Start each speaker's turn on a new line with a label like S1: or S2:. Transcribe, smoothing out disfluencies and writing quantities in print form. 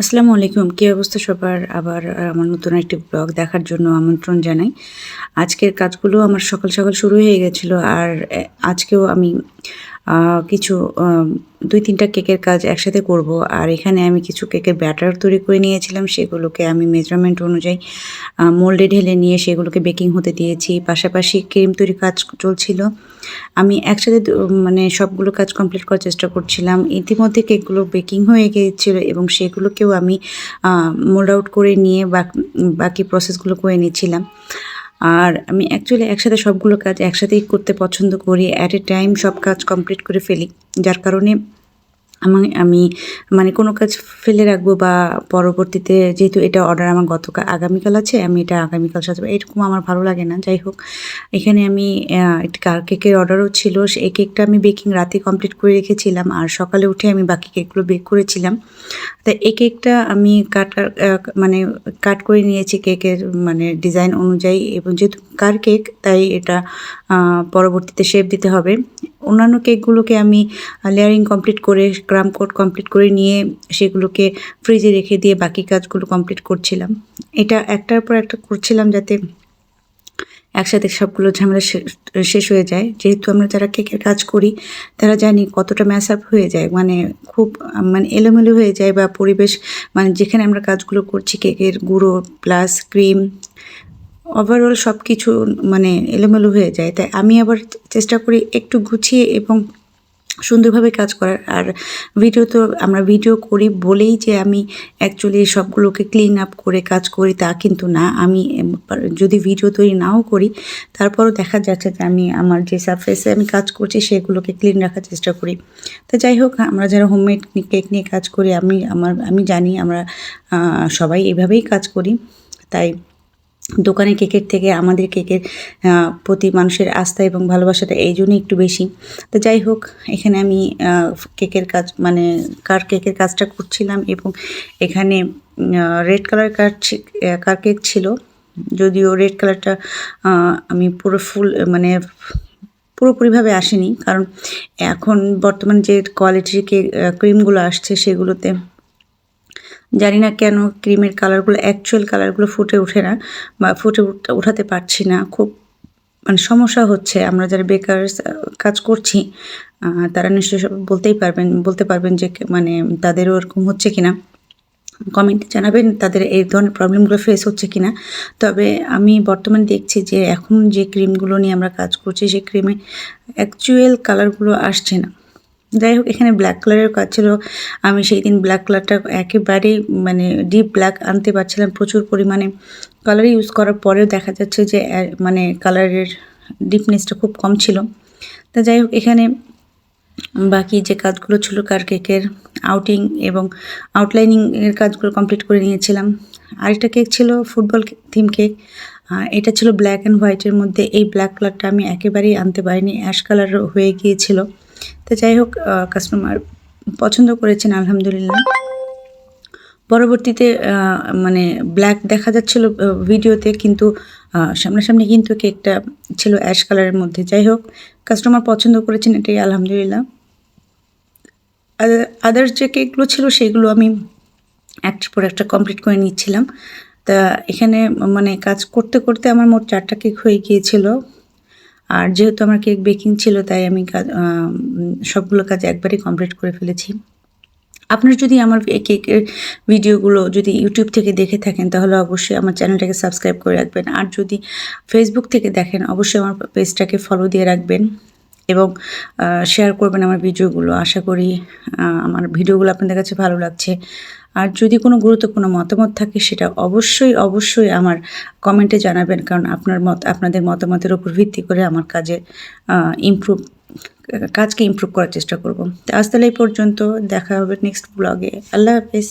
S1: আসসালামু আলাইকুম। কি অবস্থা সবার? আবার আমার নতুন একটি ব্লগ দেখার জন্য আমন্ত্রণ জানাই। আজকের কাজগুলো আমার সকাল, সকাল শুরু হয়ে গেছিল। আর আজকেও আমি আ কিছু ২-৩ টা কেকের কাজ একসাথে করব। আর এখানে আমি কিছু কেকের ব্যাটার তৈরি করে নিয়েছিলাম। সেগুলোকে আমি মেজারমেন্ট অনুযায়ী মোল্ডে ঢেলে নিয়ে সেগুলোকে বেকিং হতে দিয়েছি। পাশাপাশি ক্রিম তৈরির কাজ চলছিল। আমি একসাথে মানে সবগুলো কাজ কমপ্লিট করার চেষ্টা করছিলাম। ইতিমধ্যে কেকগুলো বেকিং হয়ে গিয়েছিল এবং সেগুলোকেও আমি মোল্ড আউট করে নিয়ে বাকি প্রসেসগুলো করে নিচ্ছিলাম। আর আমি অ্যাকচুয়ালি একসাথে সবগুলো কাজ একসাথেই করতে পছন্দ করি। এট এ টাইম সব কাজ কমপ্লিট করে ফেলি। যার কারণে আমি মানে কোনো কাজ ফেলে রাখবো বা পরবর্তীতে যেহেতু এটা অর্ডার আমার আগামীকাল আছে, আমি এটা আগামীকাল সাজাবো। এরকম আমার ভালো লাগে না। যাই হোক, এখানে আমি একটি কেকের অর্ডারও ছিল। এই কেকটা আমি বেকিং রাতে কমপ্লিট করে রেখেছিলাম। আর সকালে উঠে আমি বাকি কেকগুলো বেক করেছিলাম। তো এই কেকটা আমি মানে কাট করে নিয়েছি কেকের মানে ডিজাইন অনুযায়ী এবং যেহেতু কেক তাই এটা পরবর্তীতে শেপ দিতে হবে। অন্যান্য কেকগুলোকে আমি লেয়ারিং কমপ্লিট করে ক্রাম্ব কোট কমপ্লিট করে নিয়ে সেগুলোকে ফ্রিজে রেখে দিয়ে বাকি কাজগুলো কমপ্লিট করছিলাম। এটা একটার পর একটা করছিলাম যাতে একসাথে সবগুলো ঝামেলা শেষ হয়ে যায়। যেহেতু আমরা যারা কেকের কাজ করি তারা জানি কতটা ম্যাশ আপ হয়ে যায়। মানে খুব মানে এলোমেলো হয়ে যায় বা পরিবেশ মানে যেখানে আমরা কাজগুলো করছি কেকের গুঁড়ো প্লাস ক্রিম ওভারঅল সবকিছু মানে এলোমেলো হয়ে যায়। তাই আমি আবার চেষ্টা করি একটু গুছিয়ে এবং সুন্দরভাবে কাজ করার। আর আমরা ভিডিও করি বলেই যে আমি অ্যাকচুয়ালি সবগুলোকে ক্লিন আপ করে কাজ করি তা কিন্তু না। আমি যদি ভিডিও তৈরি নাও করি তারপরও দেখা যাচ্ছে যে আমি আমার যে সারফেসে আমি কাজ করছি সেগুলোকে ক্লিন রাখার চেষ্টা করি। তো যাই হোক, আমরা যারা হোমমেড কেক নিয়ে কাজ করি আমি জানি আমরা সবাই এভাবেই কাজ করি। তাই দোকানের কেকের থেকে আমাদের কেকের প্রতি মানুষের আস্থা এবং ভালোবাসাটা এই জন্যই একটু বেশি। তো যাই হোক, এখানে আমি কেকের কাজ মানে কেকের কাজটা করছিলাম এবং এখানে রেড কালার কেক ছিল। যদিও রেড কালারটা আমি পুরো মানে পুরোপুরিভাবে আসেনি। কারণ এখন বর্তমান যে কোয়ালিটির ক্রিমগুলো আসছে সেগুলোতে জানি না কেন ক্রিমের কালারগুলো অ্যাকচুয়াল কালারগুলো ফুটে ওঠে না বা উঠাতে পারছি না। খুব মানে সমস্যা হচ্ছে। আমরা যারা বেকারস কাজ করছি তারা নিশ্চয়ই বলতে পারবেন যে মানে তাদেরও এরকম হচ্ছে কিনা। কমেন্টে জানাবেন তাদের এই ধরনের প্রবলেমগুলো ফেস হচ্ছে কিনা। তবে আমি বর্তমানে দেখছি যে এখন যে ক্রিমগুলো নিয়ে আমরা কাজ করছি সেই ক্রিমে অ্যাকচুয়াল কালারগুলো আসছে না। যাই হোক, এখানে ব্ল্যাক কালারের কাজ ছিল। আমি সেই দিন ব্ল্যাক কালারটা একেবারেই মানে ডিপ ব্ল্যাক আনতে পারছিলাম। প্রচুর পরিমাণে কালার ইউজ করার পরেও দেখা যাচ্ছে যে মানে কালারের ডিপনেসটা খুব কম ছিল। তা যাই হোক, এখানে বাকি যে কাজগুলো ছিল কেকের আউটিং এবং আউটলাইনিং এর কাজগুলো কমপ্লিট করে নিয়েছিলাম। আরেকটা কেক ছিল ফুটবল থিম কেক। এটা ছিল ব্ল্যাক অ্যান্ড হোয়াইটের মধ্যে। এই ব্ল্যাক কালারটা আমি একেবারেই আনতে পারিনি, অ্যাশ কালার হয়ে গিয়েছিল। তো যাই হোক, কাস্টমার পছন্দ করেছেন আলহামদুলিল্লাহ। পরবর্তীতে মানে ব্ল্যাক দেখা যাচ্ছিল ভিডিওতে, কিন্তু সামনাসামনি কিন্তু কেকটা ছিল অ্যাশ কালারের মধ্যে। যাই হোক, কাস্টমার পছন্দ করেছেন, এটাই আলহামদুলিল্লাহ। আদার্স যে কেকগুলো ছিল সেগুলো আমি একটার পর একটা কমপ্লিট করে নিচ্ছিলাম। তা এখানে মানে কাজ করতে করতে আমার মোট 4টা কেক হয়ে গিয়েছিল। আর যেহেতু আমার কেক বেকিং ছিল তাই আমি সবগুলো কাজ একবারেই কমপ্লিট করে ফেলেছি। আপনারা যদি আমার এই কেকের ভিডিওগুলো যদি ইউটিউব থেকে দেখে থাকেন তাহলে অবশ্যই আমার চ্যানেলটাকে সাবস্ক্রাইব করে রাখবেন। আর যদি ফেসবুক থেকে দেখেন অবশ্যই আমার পেজটাকে ফলো দিয়ে রাখবেন এবং শেয়ার করবেন আমার ভিডিওগুলো। আশা করি আমার ভিডিওগুলো আপনাদের কাছে ভালো লাগছে। আর যদি কোনো গুরুত্বপূর্ণ মতামত থাকে সেটা অবশ্যই আমার কমেন্টে জানাবেন। কারণ আপনাদের মতামতের উপর ভিত্তি করে আমার কাজকে ইমপ্রুভ করার চেষ্টা করব। তো আজ তাহলে এই পর্যন্ত, দেখা হবে নেক্সট ব্লগে। আল্লাহ হাফেজ।